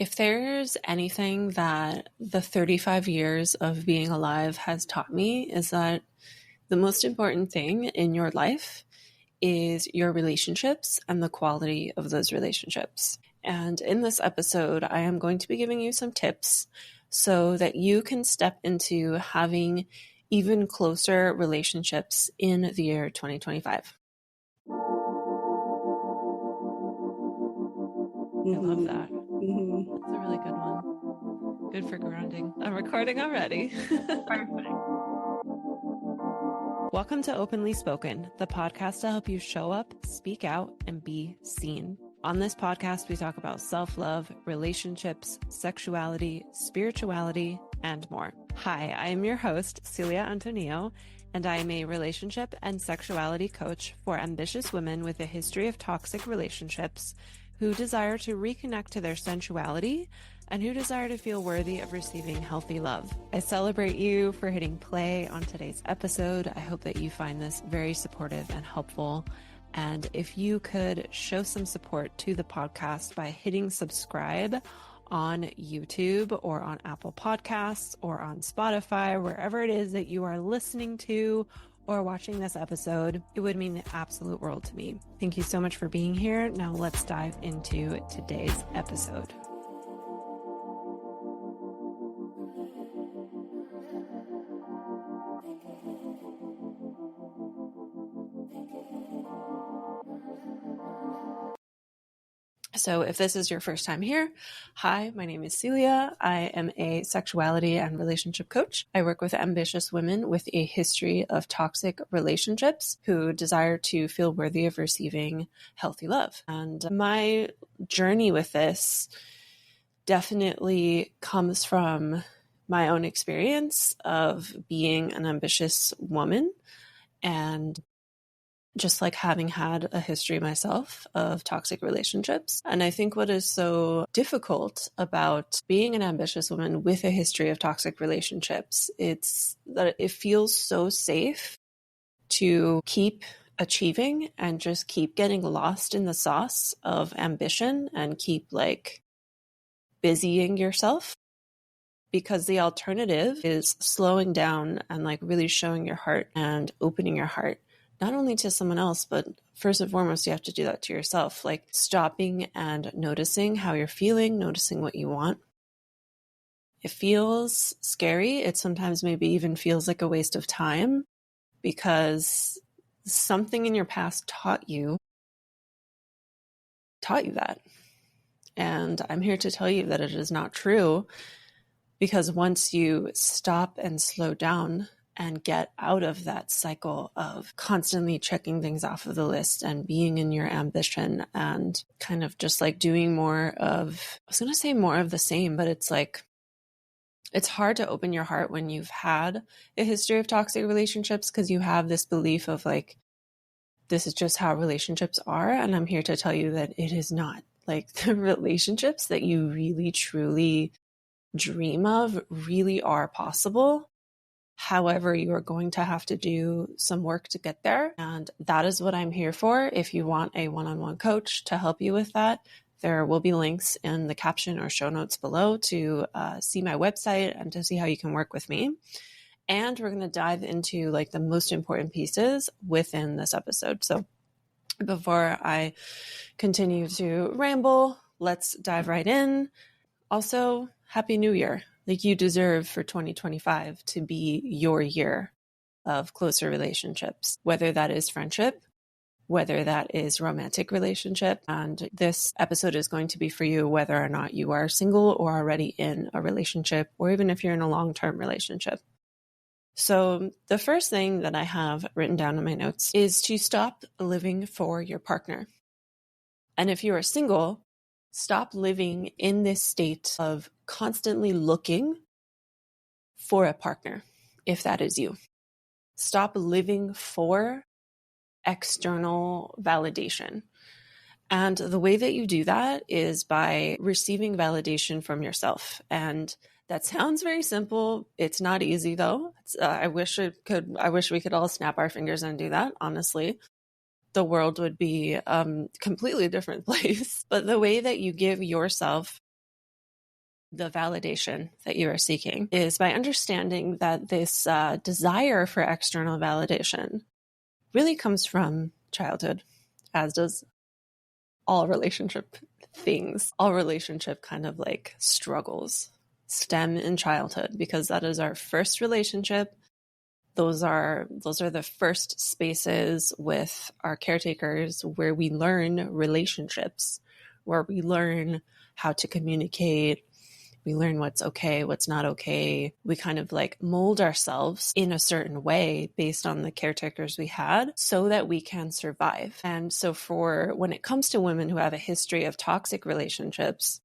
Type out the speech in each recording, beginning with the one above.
If there's anything that the 35 years of being alive has taught me, is that the most important thing in your life is your relationships and the quality of those relationships. And in this episode, I am going to be giving you some tips so that you can step into having even closer relationships in the year 2025. I love that. That's a really good one. Good for grounding. I'm recording already. Perfect. Welcome to Openly Spoken, the podcast to help you show up, speak out, and be seen. On this podcast, we talk about self-love, relationships, sexuality, spirituality, and more. Hi, I am your host, Cilia Antonio, and I am a relationship and sexuality coach for ambitious women with a history of toxic relationships who desire to reconnect to their sensuality and who desire to feel worthy of receiving healthy love. I celebrate you for hitting play on today's episode. I hope that you find this very supportive and helpful. And if you could show some support to the podcast by hitting subscribe on YouTube or on Apple Podcasts or on Spotify, wherever it is that you are listening to or watching this episode, it would mean the absolute world to me. Thank you so much for being here. Now let's dive into today's episode. So if this is your first time here, hi, my name is Cilia. I am a sexuality and relationship coach. I work with ambitious women with a history of toxic relationships who desire to feel worthy of receiving healthy love. And my journey with this definitely comes from my own experience of being an ambitious woman and just like having had a history myself of toxic relationships. And I think what is so difficult about being an ambitious woman with a history of toxic relationships, it's that it feels so safe to keep achieving and just keep getting lost in the sauce of ambition and keep like busying yourself. Because the alternative is slowing down and like really showing your heart and opening your heart not only to someone else, but first and foremost, you have to do that to yourself, like stopping and noticing how you're feeling, noticing what you want. It feels scary. It sometimes maybe even feels like a waste of time because something in your past taught you that. And I'm here to tell you that it is not true, because once you stop and slow down and get out of that cycle of constantly checking things off of the list and being in your ambition and kind of just like doing more of, I was going to say more of the same, but it's like, it's hard to open your heart when you've had a history of toxic relationships because you have this belief of like, this is just how relationships are. And I'm here to tell you that it is not. Like the relationships that you really, truly dream of really are possible. However, you are going to have to do some work to get there. And that is what I'm here for. If you want a one-on-one coach to help you with that, there will be links in the caption or show notes below to see my website and to see how you can work with me. And we're going to dive into like the most important pieces within this episode. So before I continue to ramble, let's dive right in. Also, Happy New Year. Like you deserve for 2025 to be your year of closer relationships, whether that is friendship, whether that is romantic relationship. And this episode is going to be for you, whether or not you are single or already in a relationship, or even if you're in a long-term relationship. So the first thing that I have written down in my notes is to stop living for your partner. And if you are single, stop living in this state of constantly looking for a partner, if that is you. Stop living for external validation. And the way that you do that is by receiving validation from yourself. And that sounds very simple. It's not easy though. I wish we could all snap our fingers and do that, honestly. The world would be a completely different place. But the way that you give yourself the validation that you are seeking is by understanding that this desire for external validation really comes from childhood, as does all relationship things. All relationship kind of like struggles stem in childhood, because that is our first relationship. Those are the first spaces with our caretakers where we learn relationships, where we learn how to communicate. We learn what's okay, what's not okay. We kind of like mold ourselves in a certain way based on the caretakers we had so that we can survive. And so for when it comes to women who have a history of toxic relationships,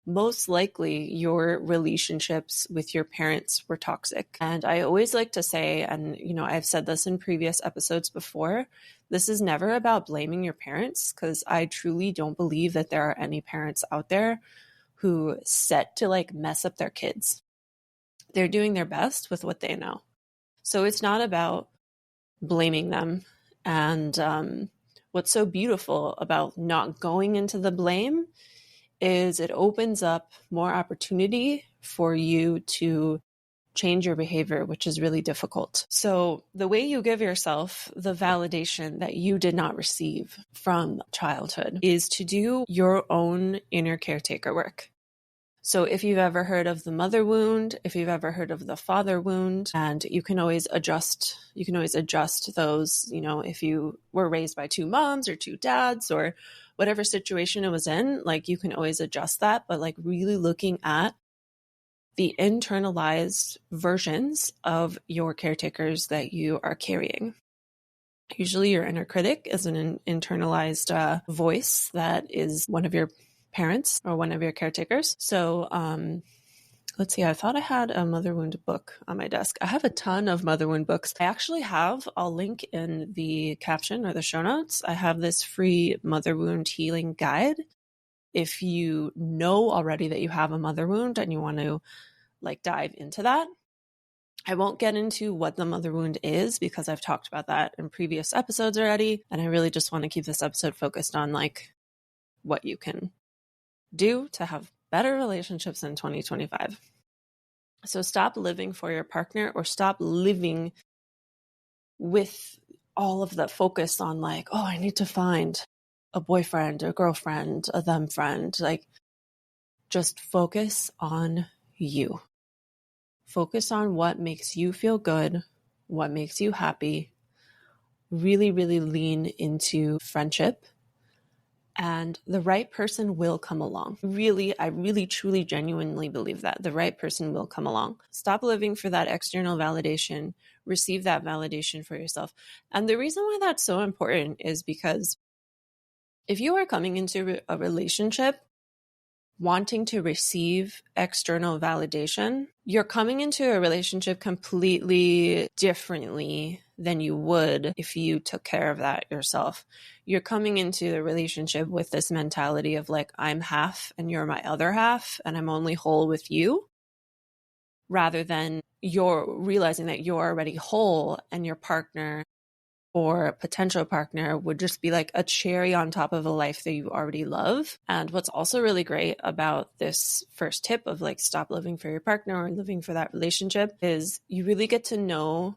most likely your relationships with your parents were toxic. And I always like to say, and I've said this in previous episodes before, this is never about blaming your parents, because I truly don't believe that there are any parents out there who set to like mess up their kids. They're doing their best with what they know. So it's not about blaming them. And what's so beautiful about not going into the blame is it opens up more opportunity for you to change your behavior, which is really difficult. So the way you give yourself the validation that you did not receive from childhood is to do your own inner caretaker work. So if you've ever heard of the mother wound, if you've ever heard of the father wound, and you can always adjust those, if you were raised by two moms or two dads or whatever situation it was in, like you can always adjust that, but like really looking at the internalized versions of your caretakers that you are carrying. Usually your inner critic is an internalized voice that is one of your parents or one of your caretakers. So let's see, I thought I had a mother wound book on my desk. I have a ton of mother wound books. I actually have, I'll link in the caption or the show notes, I have this free mother wound healing guide. If you know already that you have a mother wound and you want to like dive into that. I won't get into what the mother wound is because I've talked about that in previous episodes already. And I really just want to keep this episode focused on like what you can do to have better relationships in 2025. So stop living for your partner, or stop living with all of the focus on like, oh, I need to find a boyfriend, a girlfriend, a them friend. Like just focus on you. Focus on what makes you feel good, what makes you happy. Really, really lean into friendship, and the right person will come along. Really, I really, truly, genuinely believe that the right person will come along. Stop living for that external validation. Receive that validation for yourself. And the reason why that's so important is because if you are coming into a relationship wanting to receive external validation, you're coming into a relationship completely differently than you would if you took care of that yourself. You're coming into a relationship with this mentality of like, I'm half and you're my other half and I'm only whole with you, rather than you're realizing that you're already whole and your partner or potential partner would just be like a cherry on top of a life that you already love. And what's also really great about this first tip of like stop living for your partner or living for that relationship is you really get to know.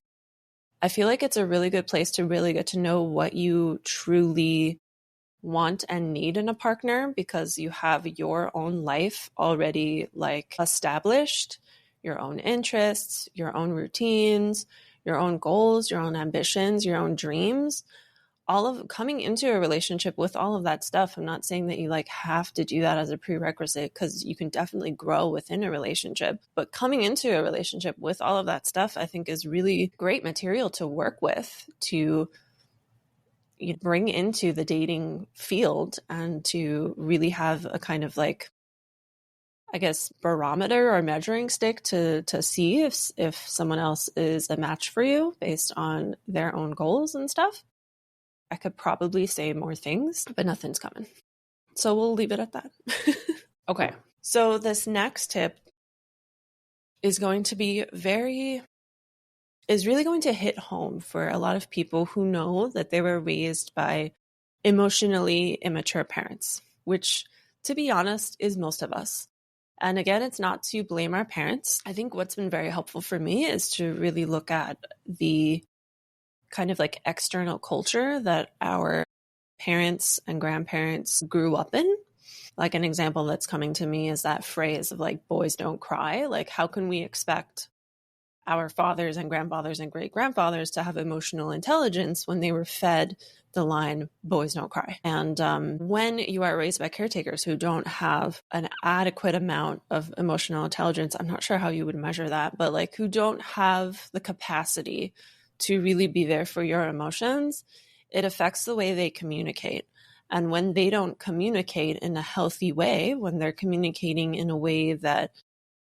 I feel like it's a really good place to really get to know what you truly want and need in a partner, because you have your own life already like established, your own interests, your own routines, your own goals, your own ambitions, your own dreams. All of coming into a relationship with all of that stuff. I'm not saying that you like have to do that as a prerequisite, because you can definitely grow within a relationship, but coming into a relationship with all of that stuff, I think is really great material to work with, to bring into the dating field, and to really have a kind of like, I guess, barometer or measuring stick to see if someone else is a match for you based on their own goals and stuff. I could probably say more things, but nothing's coming. So we'll leave it at that. Okay. So this next tip is going to be is really going to hit home for a lot of people who know that they were raised by emotionally immature parents, which, to be honest, is most of us. And again, it's not to blame our parents. I think what's been very helpful for me is to really look at the kind of like external culture that our parents and grandparents grew up in. Like an example that's coming to me is that phrase of like, boys don't cry. Like, how can we expect our fathers and grandfathers and great grandfathers to have emotional intelligence when they were fed the line, boys don't cry? And when you are raised by caretakers who don't have an adequate amount of emotional intelligence, I'm not sure how you would measure that, but like who don't have the capacity to really be there for your emotions, it affects the way they communicate. And when they don't communicate in a healthy way, when they're communicating in a way that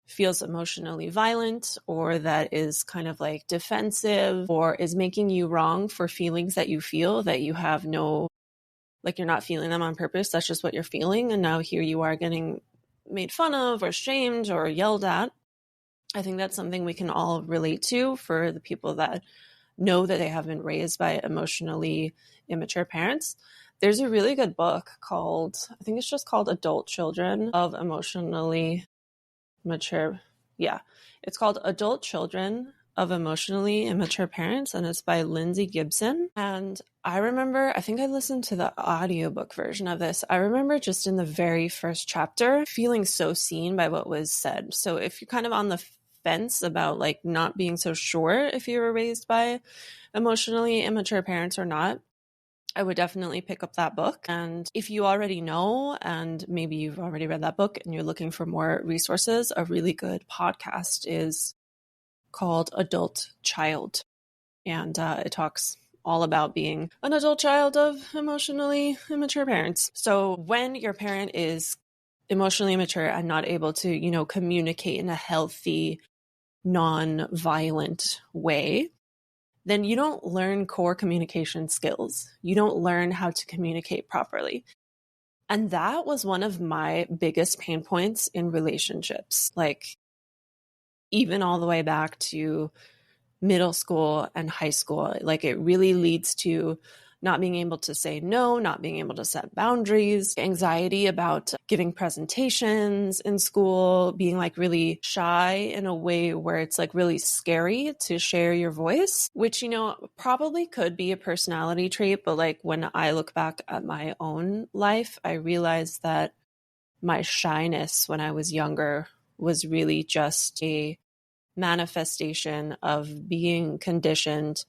feels emotionally violent or that is kind of like defensive or is making you wrong for feelings that you feel that you have no, like you're not feeling them on purpose, that's just what you're feeling. And now here you are getting made fun of or shamed or yelled at. I think that's something we can all relate to for the people that know that they have been raised by emotionally immature parents. There's a really good book called, I think it's just called Adult Children of Emotionally Mature. Yeah, it's called Adult Children of Emotionally Immature Parents, and it's by Lindsay Gibson. And I remember, I think I listened to the audiobook version of this. I remember just in the very first chapter feeling so seen by what was said. So if you're kind of on the fence about like not being so sure if you were raised by emotionally immature parents or not, I would definitely pick up that book. And if you already know, and maybe you've already read that book and you're looking for more resources, a really good podcast is called Adult Child. And it talks all about being an adult child of emotionally immature parents. So when your parent is emotionally immature and not able to, communicate in a healthy, non-violent way, then you don't learn core communication skills. You don't learn how to communicate properly. And that was one of my biggest pain points in relationships, like even all the way back to middle school and high school. Like it really leads to not being able to say no, not being able to set boundaries, anxiety about giving presentations in school, being like really shy in a way where it's like really scary to share your voice, which, probably could be a personality trait. But like when I look back at my own life, I realized that my shyness when I was younger was really just a manifestation of being conditioned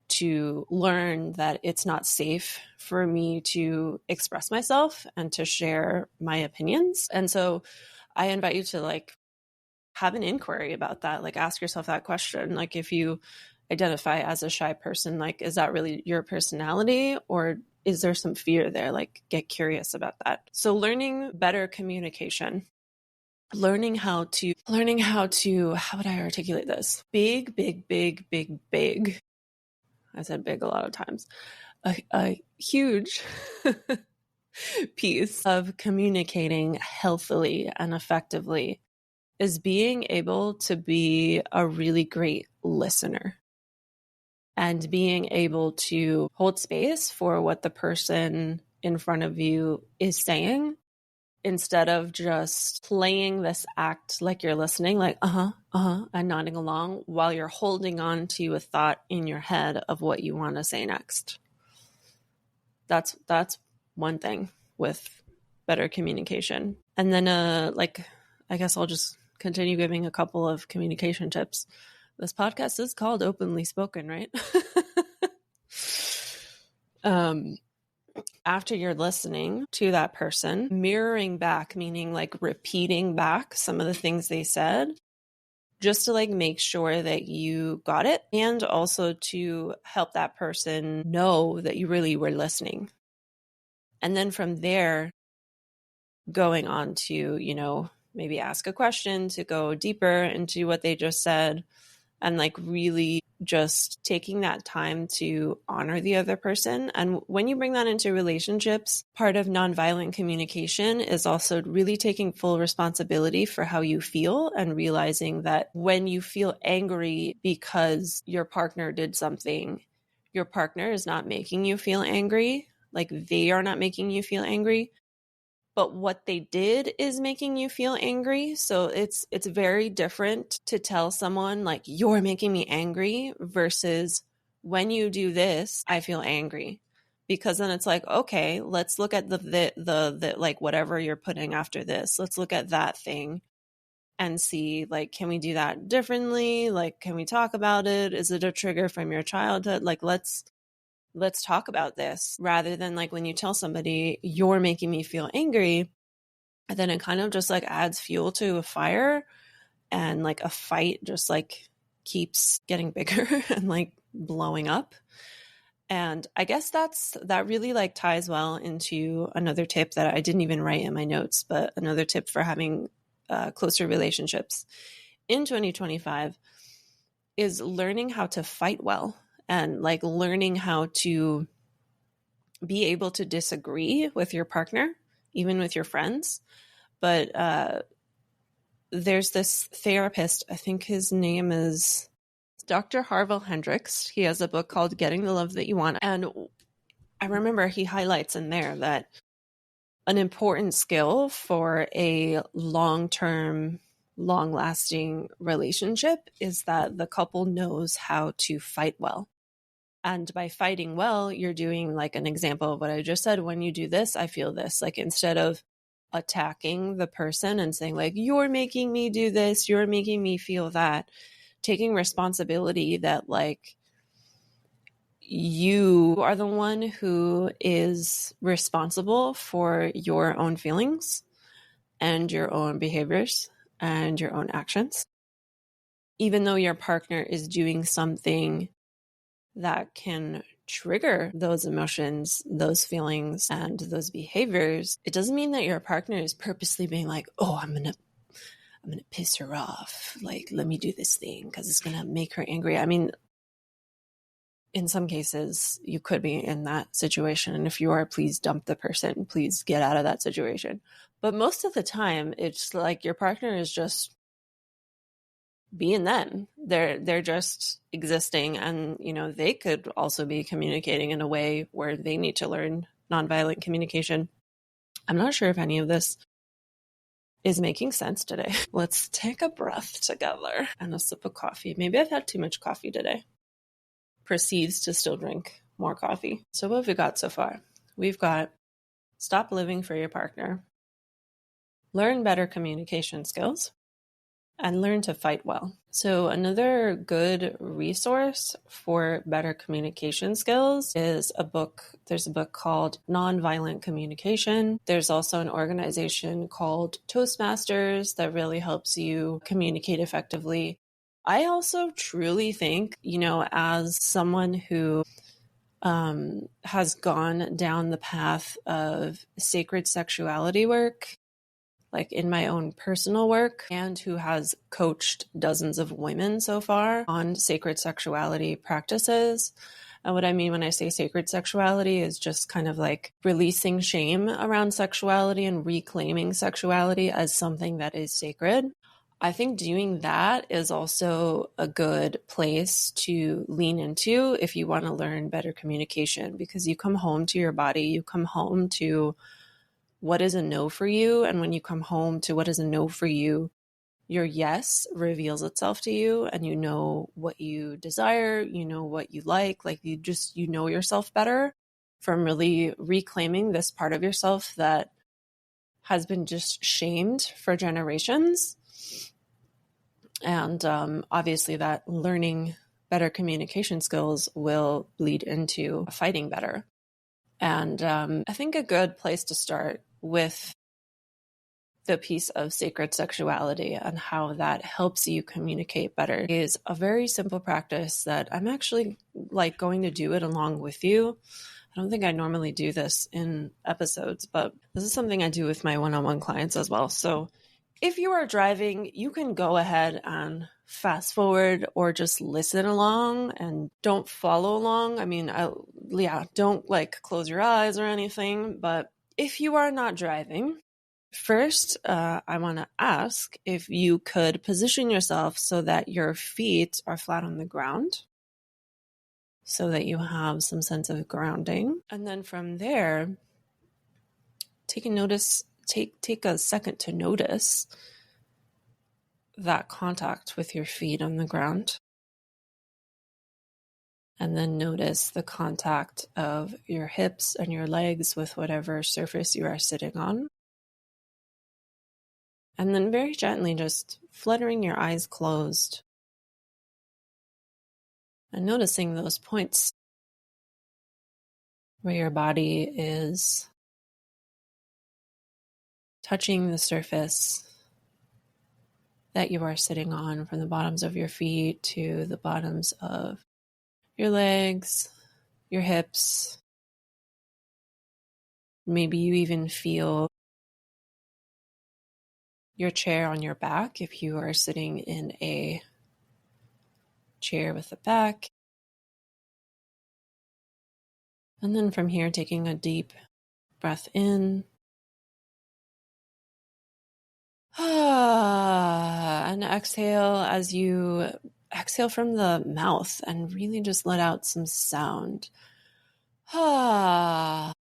to learn that it's not safe for me to express myself and to share my opinions. And so I invite you to like have an inquiry about that. Like ask yourself that question. Like if you identify as a shy person, like is that really your personality or is there some fear there? Like get curious about that. So learning better communication. Learning how to, how would I articulate this? Big. I said big a lot of times. A huge piece of communicating healthily and effectively is being able to be a really great listener and being able to hold space for what the person in front of you is saying, instead of just playing this act like you're listening, like, and nodding along while you're holding on to a thought in your head of what you want to say next. That's one thing with better communication. And then, I guess I'll just continue giving a couple of communication tips. This podcast is called Openly Spoken, right? After you're listening to that person, mirroring back, meaning like repeating back some of the things they said, just to like make sure that you got it and also to help that person know that you really were listening. And then from there, going on to, maybe ask a question to go deeper into what they just said, and like really just taking that time to honor the other person. And when you bring that into relationships, part of nonviolent communication is also really taking full responsibility for how you feel and realizing that when you feel angry because your partner did something, your partner is not making you feel angry. Like they are not making you feel angry. but what they did is making you feel angry. So it's very different to tell someone like, you're making me angry, versus when you do this, I feel angry. Because then it's like, okay, let's look at the like whatever you're putting after this. Let's look at that thing and see, like, can we do that differently? Like, can we talk about it? Is it a trigger from your childhood? Like, let's talk about this, rather than like when you tell somebody you're making me feel angry, and then it kind of just like adds fuel to a fire, and like a fight just like keeps getting bigger and like blowing up. And I guess that really like ties well into another tip that I didn't even write in my notes, but another tip for having closer relationships in 2025 is learning how to fight well, and like learning how to be able to disagree with your partner, even with your friends. But there's this therapist, I think his name is Dr. Harville Hendricks. He has a book called Getting the Love That You Want. And I remember he highlights in there that an important skill for a long-term, long-lasting relationship is that the couple knows how to fight well. And by fighting well, you're doing like an example of what I just said. When you do this, I feel this. Like, instead of attacking the person and saying like, you're making me do this, you're making me feel that, taking responsibility that like you are the one who is responsible for your own feelings and your own behaviors and your own actions. Even though your partner is doing something that can trigger those emotions, those feelings, and those behaviors, it doesn't mean that your partner is purposely being like, oh, I'm gonna piss her off. Like, let me do this thing because it's gonna make her angry. I mean, in some cases, you could be in that situation. And if you are, please dump the person. Please get out of that situation. But most of the time, it's like your partner is just being them. They're just existing, and you know, they could also be communicating in a way where they need to learn nonviolent communication. I'm not sure if any of this is making sense today. Let's take a breath together and a sip of coffee. Maybe I've had too much coffee today. Proceeds to still drink more coffee. So what have we got so far? We've got stop living for your partner, learn better communication skills, and learn to fight well. So another good resource for better communication skills is a book. There's a book called Nonviolent Communication. There's also an organization called Toastmasters that really helps you communicate effectively. I also truly think, you know, as someone who has gone down the path of sacred sexuality work, like in my own personal work, and who has coached dozens of women so far on sacred sexuality practices. And what I mean when I say sacred sexuality is just kind of like releasing shame around sexuality and reclaiming sexuality as something that is sacred. I think doing that is also a good place to lean into if you want to learn better communication, because you come home to your body, you come home to what is a no for you. And when you come home to what is a no for you, your yes reveals itself to you, and you know what you desire, you know what you like you know yourself better from really reclaiming this part of yourself that has been just shamed for generations. And obviously that learning better communication skills will lead into fighting better. And I think a good place to start with the piece of sacred sexuality and how that helps you communicate better is a very simple practice that I'm actually like going to do it along with you. I don't think I normally do this in episodes, but this is something I do with my one-on-one clients as well. So if you are driving, you can go ahead and fast forward or just listen along and don't follow along. I mean, don't like close your eyes or anything. But if you are not driving, first, I want to ask if you could position yourself so that your feet are flat on the ground, so that you have some sense of grounding. And then from there, take a notice take a second to notice that contact with your feet on the ground. And then notice the contact of your hips and your legs with whatever surface you are sitting on. And then very gently just fluttering your eyes closed and noticing those points where your body is touching the surface that you are sitting on, from the bottoms of your feet to the bottoms of your legs, your hips. Maybe you even feel your chair on your back if you are sitting in a chair with a back. And then from here, taking a deep breath in. And exhale as you exhale from the mouth and really just let out some sound. And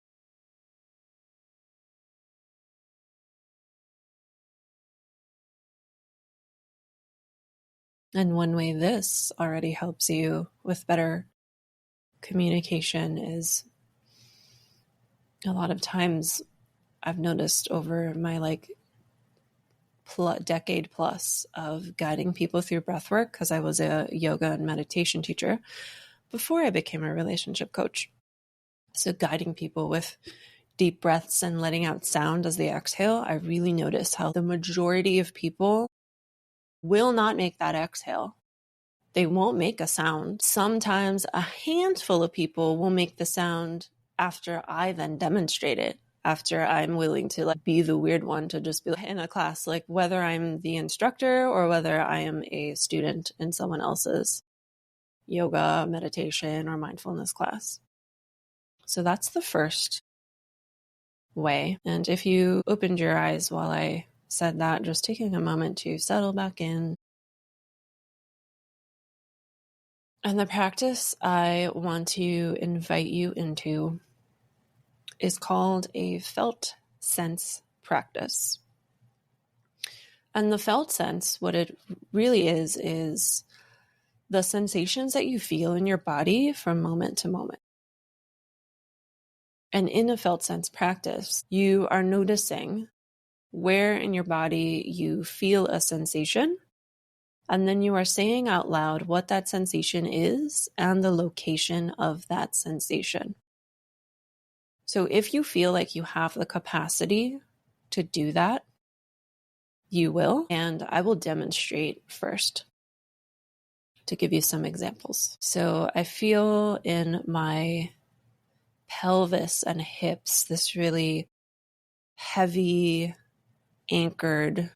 one way this already helps you with better communication is a lot of times I've noticed over my decade plus of guiding people through breathwork, because I was a yoga and meditation teacher before I became a relationship coach. So guiding people with deep breaths and letting out sound as they exhale, I really notice how the majority of people will not make that exhale. They won't make a sound. Sometimes a handful of people will make the sound after I then demonstrate it, after I'm willing to be the weird one to just be in a class, whether I'm the instructor or whether I am a student in someone else's yoga, meditation, or mindfulness class. So that's the first way. And if you opened your eyes while I said that, just taking a moment to settle back in. And the practice I want to invite you into is called a felt sense practice. And the felt sense, what it really is the sensations that you feel in your body from moment to moment. And in a felt sense practice, you are noticing where in your body you feel a sensation. And then you are saying out loud what that sensation is and the location of that sensation. So if you feel like you have the capacity to do that, you will. And I will demonstrate first to give you some examples. So I feel in my pelvis and hips this really heavy, anchored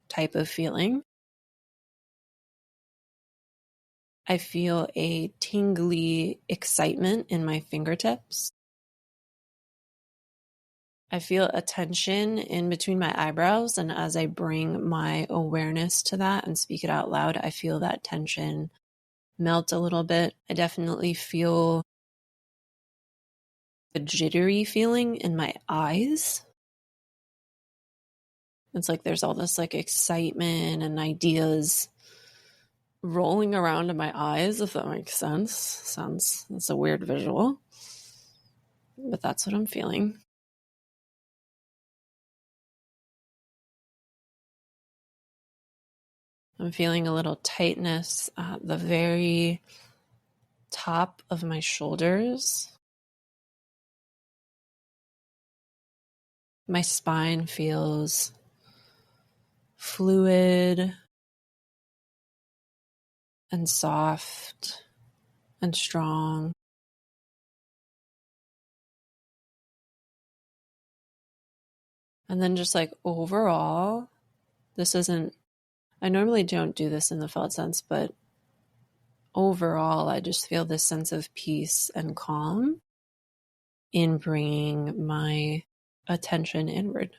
type of feeling. I feel a tingly excitement in my fingertips. I feel a tension in between my eyebrows, and as I bring my awareness to that and speak it out loud, I feel that tension melt a little bit. I definitely feel a jittery feeling in my eyes. It's like there's all this excitement and ideas rolling around in my eyes, if that makes sense. It's a weird visual, but that's what I'm feeling. I'm feeling a little tightness at the very top of my shoulders. My spine feels fluid and soft and strong. And then just overall, I normally don't do this in the felt sense, but overall, I just feel this sense of peace and calm in bringing my attention inward.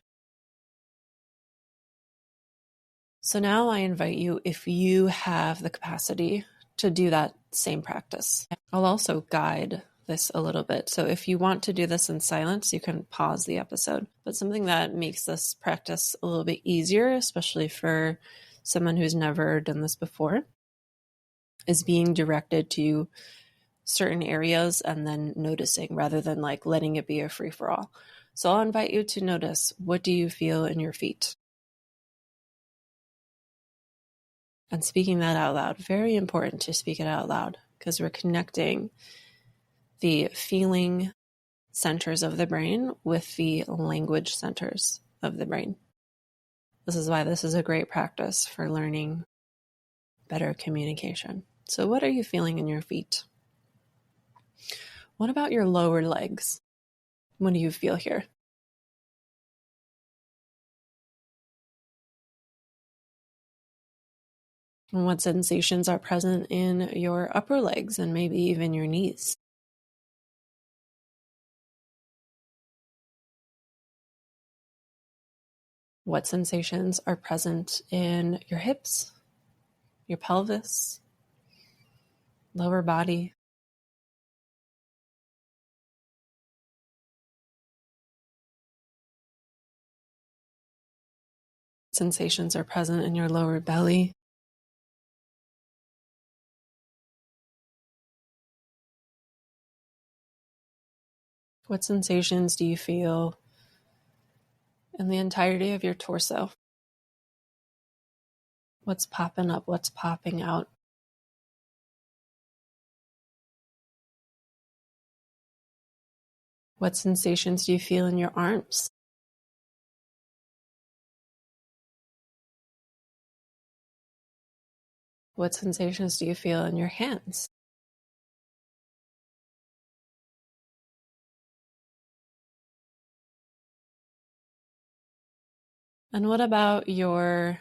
So now I invite you, if you have the capacity, to do that same practice. I'll also guide this a little bit. So if you want to do this in silence, you can pause the episode. But something that makes this practice a little bit easier, especially for someone who's never done this before, is being directed to certain areas and then noticing rather than like letting it be a free-for-all. So I'll invite you to notice, what do you feel in your feet? And speaking that out loud, very important to speak it out loud because we're connecting the feeling centers of the brain with the language centers of the brain. This is why this is a great practice for learning better communication. So what are you feeling in your feet? What about your lower legs? What do you feel here? And what sensations are present in your upper legs and maybe even your knees? What sensations are present in your hips, your pelvis, lower body? Sensations are present in your lower belly? What sensations do you feel in the entirety of your torso? What's popping up? What's popping out? What sensations do you feel in your arms? What sensations do you feel in your hands? And what about your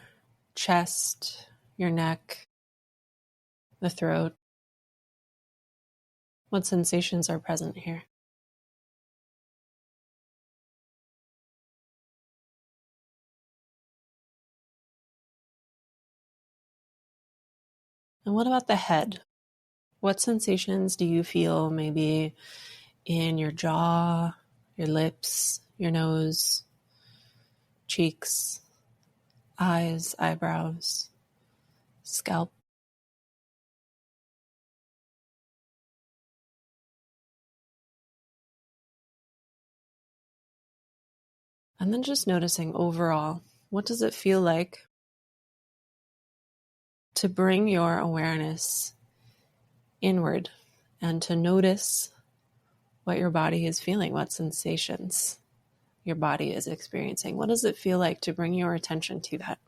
chest, your neck, the throat? What sensations are present here? And what about the head? What sensations do you feel maybe in your jaw, your lips, your nose, cheeks, eyes, eyebrows, scalp? And then just noticing overall, what does it feel like to bring your awareness inward and to notice what your body is feeling, what sensations your body is experiencing? What does it feel like to bring your attention to that?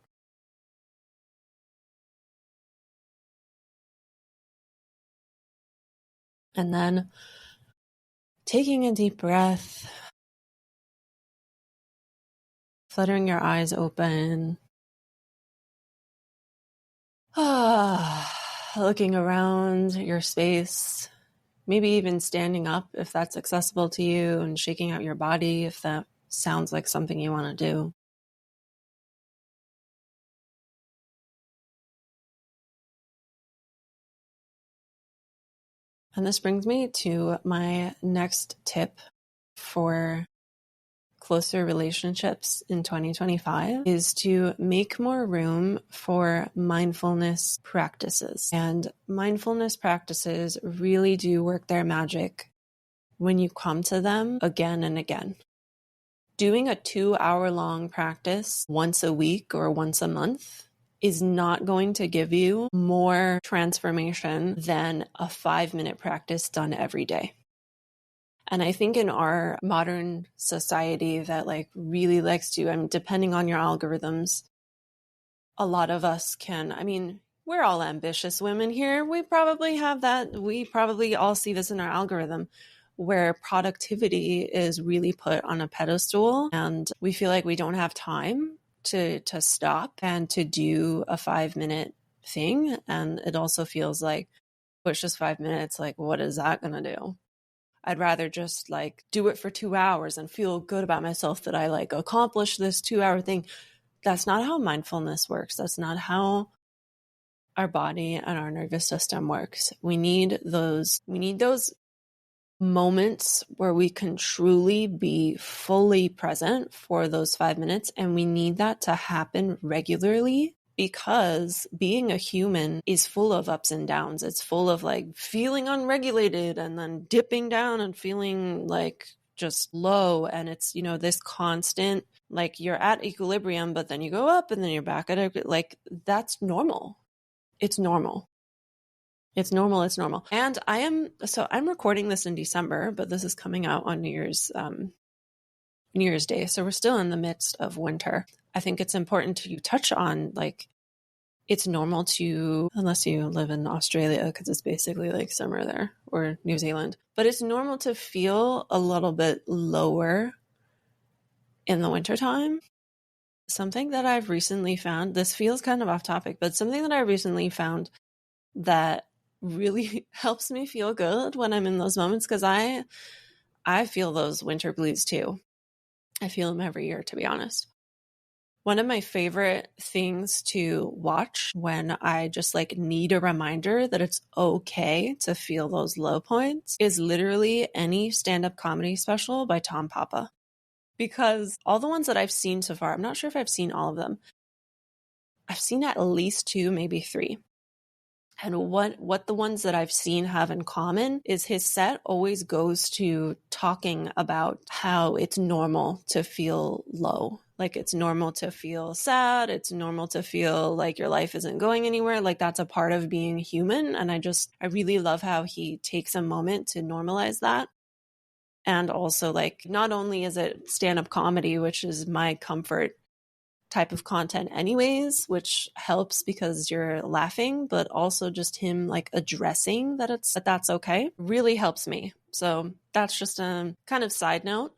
And then taking a deep breath, fluttering your eyes open, looking around your space, maybe even standing up if that's accessible to you, and shaking out your body if that sounds like something you want to do. And this brings me to my next tip for closer relationships in 2025 is to make more room for mindfulness practices. And mindfulness practices really do work their magic when you come to them again and again. Doing a 2-hour-long practice once a week or once a month is not going to give you more transformation than a 5-minute practice done every day. And I think in our modern society that like really likes to, depending on your algorithms, a lot of us can, we're all ambitious women here. We probably have that. We probably all see this in our algorithm where productivity is really put on a pedestal and we feel like we don't have time to stop and to do a 5-minute thing. And it also feels like, oh, it's just 5 minutes. Like, what is that going to do? I'd rather just like do it for 2 hours and feel good about myself that I like accomplished this 2-hour thing. That's not how mindfulness works. That's not how our body and our nervous system works. We need those moments where we can truly be fully present for those 5 minutes. And we need that to happen regularly, because being a human is full of ups and downs. It's full of like feeling unregulated and then dipping down and feeling like just low. And it's, this constant, like you're at equilibrium, but then you go up and then you're back at it. Like that's normal. It's normal. It's normal. It's normal. And I'm recording this in December, but this is coming out on New Year's Day. So we're still in the midst of winter. I think it's important to touch on, like, it's normal to, unless you live in Australia, because it's basically like summer there, or New Zealand, but it's normal to feel a little bit lower in the wintertime. Something that I've recently found, this feels kind of off topic, but something that I recently found that really helps me feel good when I'm in those moments, because I feel those winter blues too. I feel them every year, to be honest. One of my favorite things to watch when I just like need a reminder that it's okay to feel those low points is literally any stand-up comedy special by Tom Papa. Because all the ones that I've seen so far, I'm not sure if I've seen all of them. I've seen at least 2, maybe 3. And what the ones that I've seen have in common is his set always goes to talking about how it's normal to feel low. Like it's normal to feel sad. It's normal to feel like your life isn't going anywhere. Like that's a part of being human. And I really love how he takes a moment to normalize that. And also, like, not only is it stand-up comedy, which is my comfort type of content anyways, which helps because you're laughing, but also just him like addressing that's okay really helps me. So that's just a kind of side note.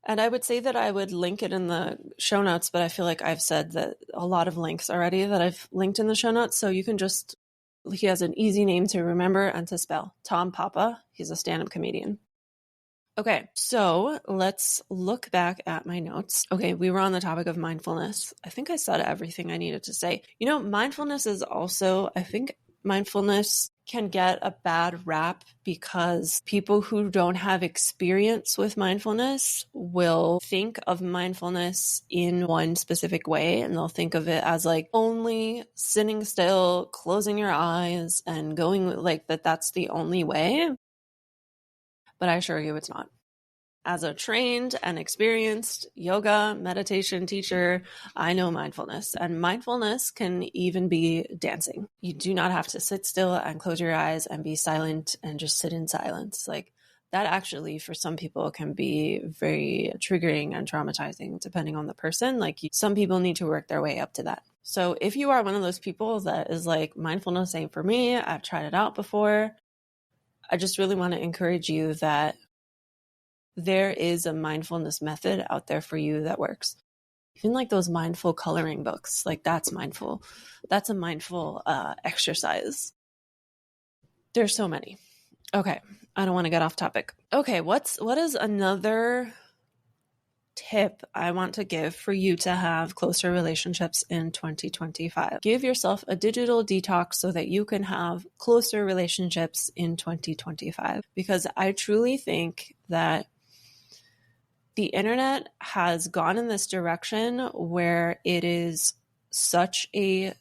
And I would say that I would link it in the show notes, but I feel like I've said that a lot of links already that I've linked in the show notes. So you can he has an easy name to remember and to spell. Tom Papa. He's a stand-up comedian. Okay, so let's look back at my notes. Okay, we were on the topic of mindfulness. I think I said everything I needed to say. Mindfulness is also, I think mindfulness can get a bad rap because people who don't have experience with mindfulness will think of mindfulness in one specific way, and they'll think of it as like only sitting still, closing your eyes, and going like that's the only way. But I assure you it's not. As a trained and experienced yoga meditation teacher, I know mindfulness, and mindfulness can even be dancing. You do not have to sit still and close your eyes and be silent and just sit in silence. Like that actually for some people can be very triggering and traumatizing depending on the person. Like some people need to work their way up to that. So if you are one of those people that is like, mindfulness ain't for me, I've tried it out before, I just really want to encourage you that there is a mindfulness method out there for you that works. Even like those mindful coloring books, like that's mindful. That's a mindful exercise. There's so many. Okay, I don't want to get off topic. Okay, what is another tip I want to give for you to have closer relationships in 2025? Give yourself a digital detox so that you can have closer relationships in 2025. Because I truly think that the internet has gone in this direction where it is such a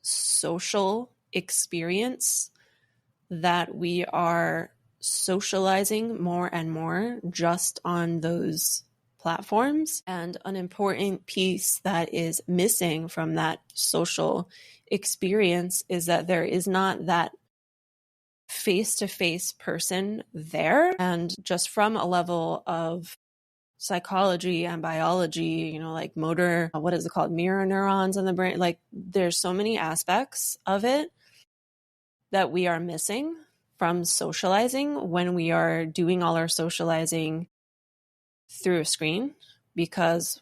social experience that we are socializing more and more just on those platforms. And an important piece that is missing from that social experience is that there is not that face-to-face person there. And just from a level of psychology and biology, like motor, what is it called? Mirror neurons in the brain. Like there's so many aspects of it that we are missing from socializing when we are doing all our socializing through a screen, because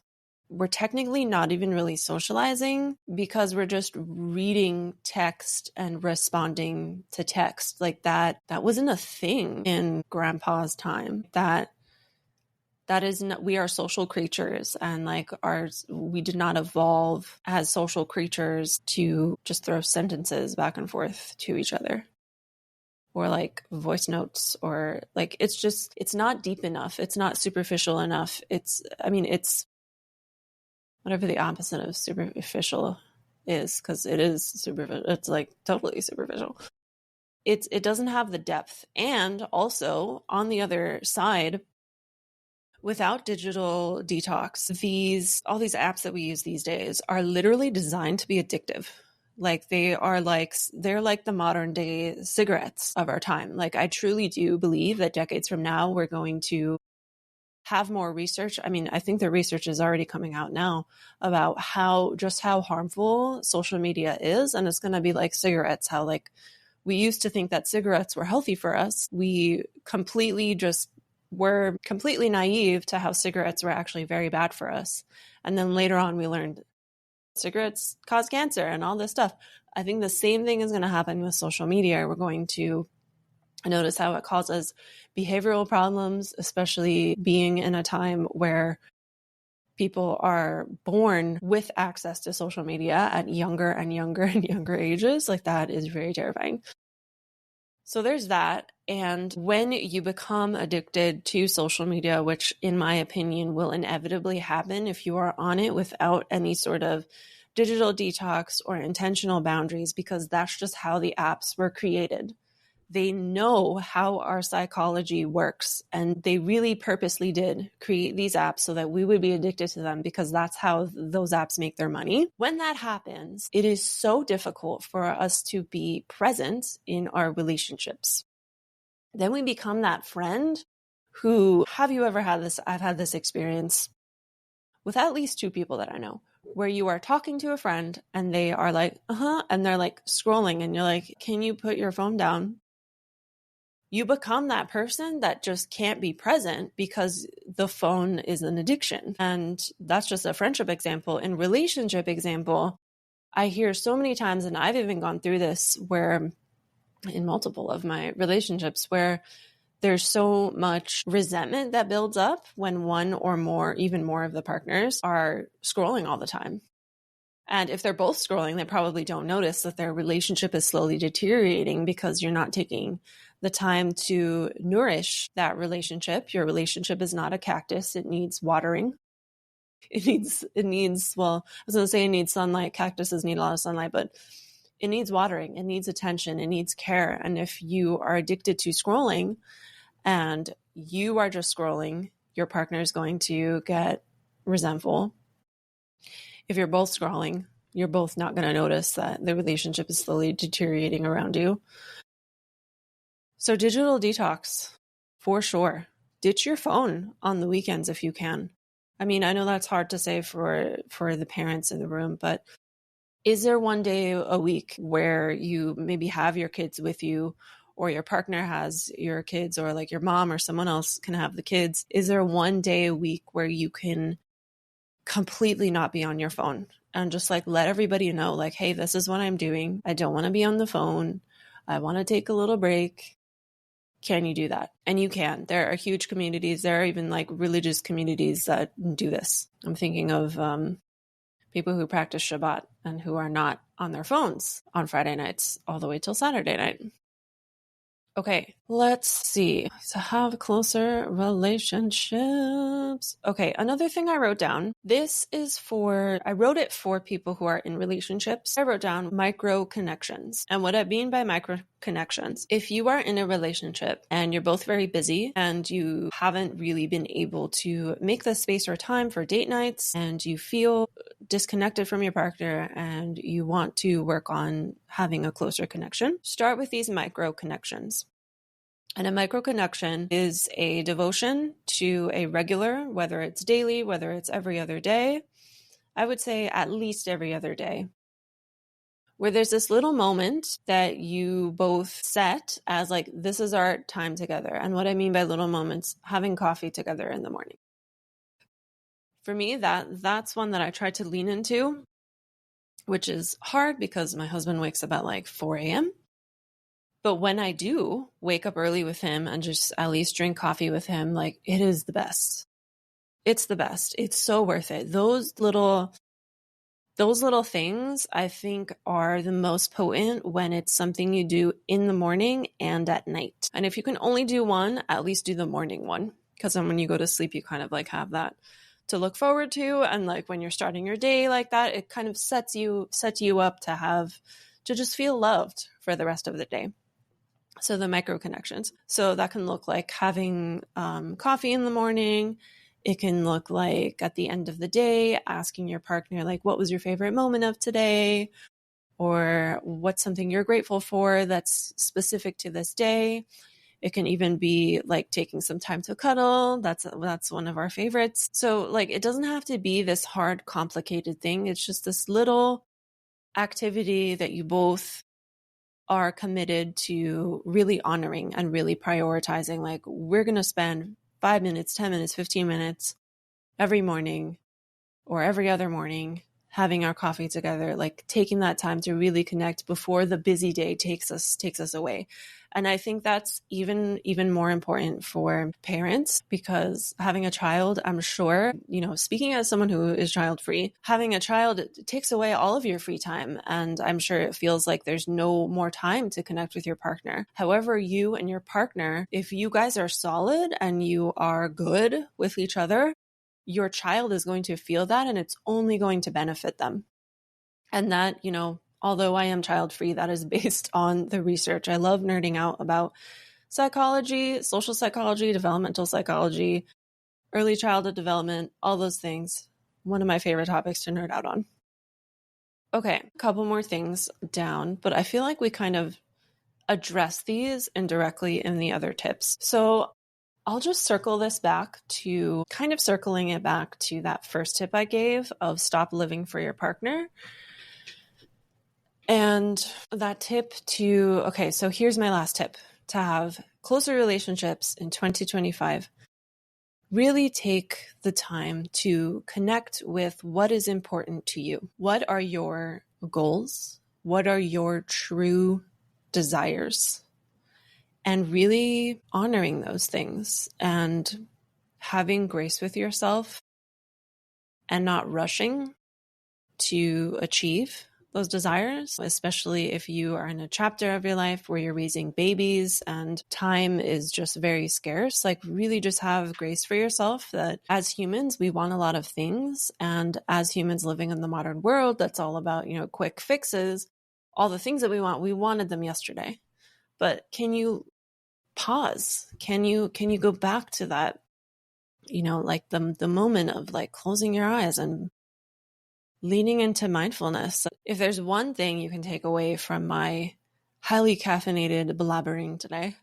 we're technically not even really socializing because we're just reading text and responding to text. Like that wasn't a thing in grandpa's time. That is not, we are social creatures, and like we did not evolve as social creatures to just throw sentences back and forth to each other. or like voice notes, or like, it's not deep enough. It's not superficial enough. It's whatever the opposite of superficial is, because it is superficial. It's like totally superficial. It doesn't have the depth. And also on the other side, without digital detox, all these apps that we use these days are literally designed to be addictive. Like they're like the modern day cigarettes of our time. Like I truly do believe that decades from now, we're going to have more research. I mean, I think the research is already coming out now about how harmful social media is. And it's going to be like cigarettes, how like we used to think that cigarettes were healthy for us. We were completely naive to how cigarettes were actually very bad for us. And then later on, we learned cigarettes cause cancer and all this stuff. I think the same thing is going to happen with social media. We're going to notice how it causes behavioral problems, especially being in a time where people are born with access to social media at younger and younger and younger ages. Like that is very terrifying. So there's that. And when you become addicted to social media, which in my opinion will inevitably happen if you are on it without any sort of digital detox or intentional boundaries, because that's just how the apps were created. They know how our psychology works, and they really purposely did create these apps so that we would be addicted to them, because that's how those apps make their money. When that happens, it is so difficult for us to be present in our relationships. Then we become that friend who, have you ever had this? I've had this experience with at least two people that I know, where you are talking to a friend and they are like, and they're like scrolling, and you're like, can you put your phone down? You become that person that just can't be present because the phone is an addiction. And that's just a friendship example. In relationship example, I hear so many times, and I've even gone through this, where in multiple of my relationships, where there's so much resentment that builds up when one or more, even more of the partners are scrolling all the time. And if they're both scrolling, they probably don't notice that their relationship is slowly deteriorating because you're not taking the time to nourish that relationship. Your relationship is not a cactus. It needs watering. It needs, well, I was going to say it needs sunlight. Cactuses need a lot of sunlight, but it needs watering. It needs attention. It needs care. And if you are addicted to scrolling and you are just scrolling, your partner is going to get resentful. If you're both scrolling, you're both not going to notice that the relationship is slowly deteriorating around you. So digital detox, for sure. Ditch your phone on the weekends if you can. I mean, I know that's hard to say for the parents in the room, but is there one day a week where you maybe have your kids with you, or your partner has your kids, or like your mom or someone else can have the kids? Is there one day a week where you can completely not be on your phone and just like let everybody know, like, hey, this is what I'm doing. I don't want to be on the phone. I want to take a little break. Can you do that? And you can. There are huge communities. There are even like religious communities that do this. I'm thinking of people who practice Shabbat and who are not on their phones on Friday nights all the way till Saturday night. Okay, let's see. To have closer relationships. Okay, another thing I wrote down. I wrote it for people who are in relationships. I wrote down micro connections. And what I mean by micro connections, if you are in a relationship and you're both very busy and you haven't really been able to make the space or time for date nights, and you feel disconnected from your partner and you want to work on having a closer connection, start with these micro connections. And a micro connection is a devotion to a regular, whether it's daily, whether it's every other day. I would say at least every other day, where there's this little moment that you both set as like, this is our time together. And what I mean by little moments, having coffee together in the morning. For me, that's one that I try to lean into, which is hard because my husband wakes up at like 4 a.m. But when I do wake up early with him and just at least drink coffee with him, like, it is the best. It's the best. It's so worth it. Those little those little things I think are the most potent when it's something you do in the morning and at night. And if you can only do one, at least do the morning one. Because then when you go to sleep, you kind of like have that to look forward to. And like when you're starting your day like that, it kind of sets you up to just feel loved for the rest of the day. So the micro connections. So that can look like having coffee in the morning. It can look like at the end of the day, asking your partner, like, what was your favorite moment of today? Or what's something you're grateful for that's specific to this day? It can even be like taking some time to cuddle. That's one of our favorites. So like, it doesn't have to be this hard, complicated thing. It's just this little activity that you both are committed to really honoring and really prioritizing. Like, we're going to spend 5 minutes, 10 minutes, 15 minutes every morning or every other morning having our coffee together, like taking that time to really connect before the busy day takes us away. And I think that's even more important for parents, because having a child, I'm sure, speaking as someone who is child-free, having a child takes away all of your free time. And I'm sure it feels like there's no more time to connect with your partner. However, you and your partner, if you guys are solid and you are good with each other, your child is going to feel that, and it's only going to benefit them. And that, although I am child-free, that is based on the research. I love nerding out about psychology, social psychology, developmental psychology, early childhood development, all those things. One of my favorite topics to nerd out on. Okay, a couple more things down, but I feel like we kind of address these indirectly in the other tips. So I'll just circling it back to that first tip I gave of stop living for your partner. And that tip so here's my last tip: to have closer relationships in 2025. Really take the time to connect with what is important to you. What are your goals? What are your true desires? And really honoring those things and having grace with yourself and not rushing to achieve those desires, especially if you are in a chapter of your life where you're raising babies and time is just very scarce. Like, really just have grace for yourself that as humans, we want a lot of things. And as humans living in the modern world, that's all about, quick fixes. All the things that we wanted them yesterday. But can you pause? Can you go back to that, like the moment of like closing your eyes and leaning into mindfulness? If there's one thing you can take away from my highly caffeinated blabbering today,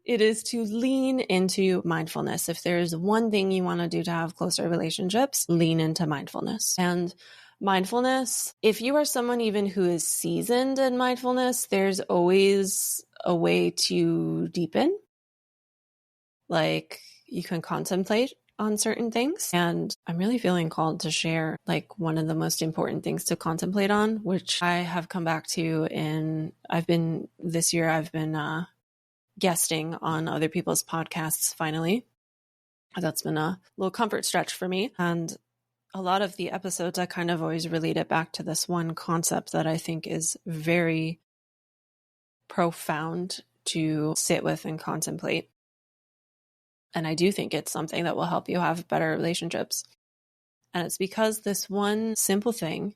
it is to lean into mindfulness. If there's one thing you want to do to have closer relationships, lean into mindfulness. And mindfulness, if you are someone even who is seasoned in mindfulness, there's always a way to deepen. Like, you can contemplate on certain things. And I'm really feeling called to share like one of the most important things to contemplate on, which I have come back to I've been guesting on other people's podcasts finally. That's been a little comfort stretch for me. And a lot of the episodes, I kind of always relate it back to this one concept that I think is very profound to sit with and contemplate. And I do think it's something that will help you have better relationships. And it's because this one simple thing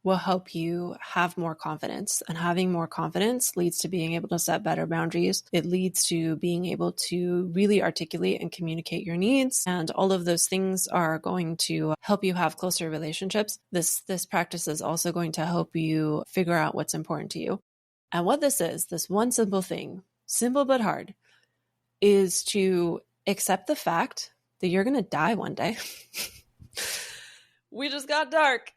will help you have more confidence. And having more confidence leads to being able to set better boundaries. It leads to being able to really articulate and communicate your needs. And all of those things are going to help you have closer relationships. This practice is also going to help you figure out what's important to you. And what this one simple thing, simple but hard, is to accept the fact that you're going to die one day. We just got dark.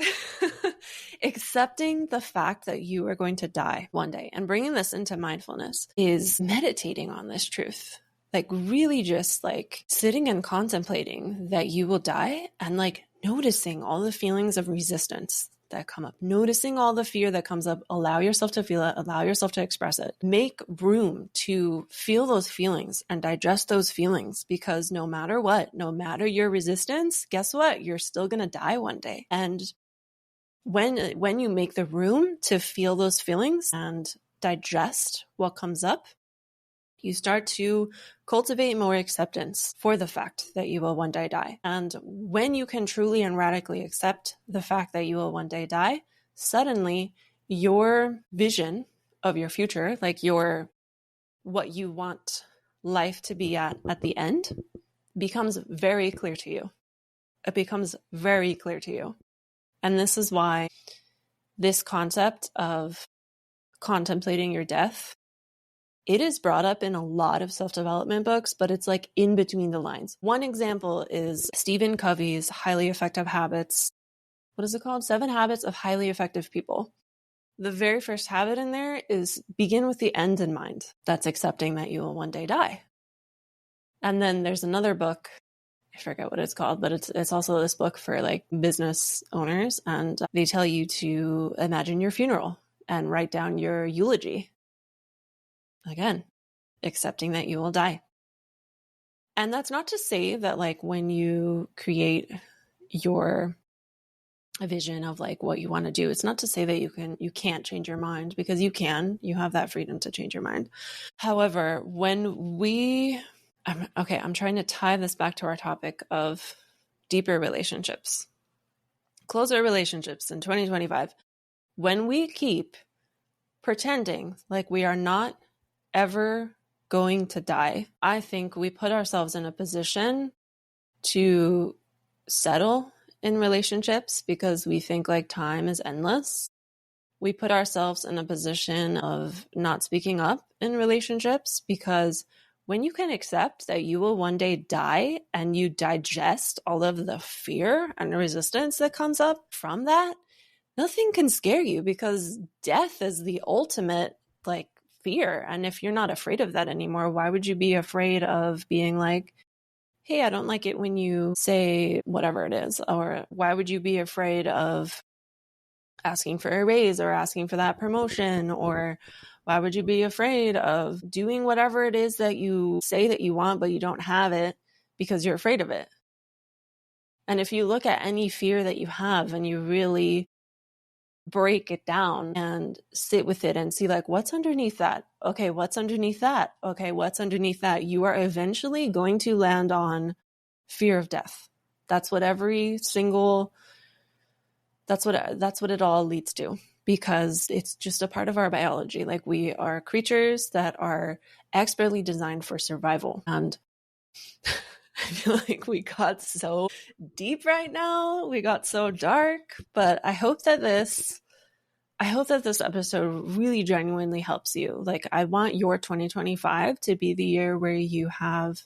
Accepting the fact that you are going to die one day and bringing this into mindfulness is meditating on this truth. Like, really just like sitting and contemplating that you will die and like noticing all the feelings of resistance that come up, noticing all the fear that comes up. Allow yourself to feel it, allow yourself to express it. Make room to feel those feelings and digest those feelings, because no matter what, no matter your resistance, guess what? You're still going to die one day. And when you make the room to feel those feelings and digest what comes up, you start to cultivate more acceptance for the fact that you will one day die. And when you can truly and radically accept the fact that you will one day die, suddenly your vision of your future, like what you want life to be at the end, becomes very clear to you. It becomes very clear to you. And this is why this concept of contemplating your death, it is brought up in a lot of self-development books, but it's like in between the lines. One example is Stephen Covey's Highly Effective Habits. What is it called? 7 Habits of Highly Effective People. The very first habit in there is begin with the end in mind. That's accepting that you will one day die. And then there's another book, I forget what it's called, but it's also this book for like business owners, and they tell you to imagine your funeral and write down your eulogy. Again, accepting that you will die. And that's not to say that like when you create your vision of like what you want to do, it's not to say that you can't change your mind, because you can. You have that freedom to change your mind. However, I'm trying to tie this back to our topic of deeper relationships, closer relationships in 2025. When we keep pretending like we are not ever going to die, I think we put ourselves in a position to settle in relationships because we think like time is endless. We put ourselves in a position of not speaking up in relationships because when you can accept that you will one day die and you digest all of the fear and resistance that comes up from that, nothing can scare you, because death is the ultimate like fear. And if you're not afraid of that anymore, why would you be afraid of being like, hey, I don't like it when you say whatever it is? Or why would you be afraid of asking for a raise or asking for that promotion? Or why would you be afraid of doing whatever it is that you say that you want, but you don't have it because you're afraid of it? And if you look at any fear that you have and you really break it down and sit with it and see like, what's underneath that? Okay, what's underneath that? Okay, what's underneath that? You are eventually going to land on fear of death. That's what that's what it all leads to, because it's just a part of our biology. Like, we are creatures that are expertly designed for survival. And I feel like we got so deep right now. We got so dark, but I hope that this episode really genuinely helps you. Like, I want your 2025 to be the year where you have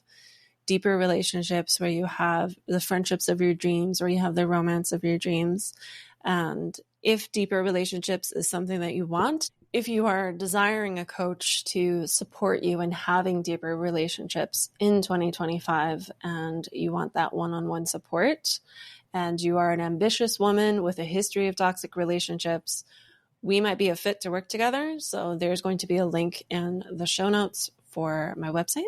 deeper relationships, where you have the friendships of your dreams, where you have the romance of your dreams. And if deeper relationships is something that you want, if you are desiring a coach to support you in having deeper relationships in 2025, and you want that one-on-one support, and you are an ambitious woman with a history of toxic relationships, we might be a fit to work together. So there's going to be a link in the show notes for my website.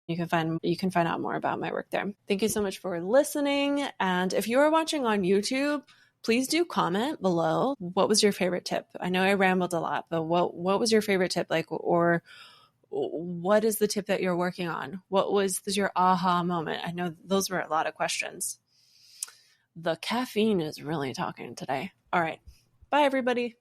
You can find out more about my work there. Thank you so much for listening. And if you are watching on YouTube, please do comment below. What was your favorite tip? I know I rambled a lot, but what was your favorite tip? Like, or what is the tip that you're working on? What was your aha moment? I know those were a lot of questions. The caffeine is really talking today. All right. Bye, everybody.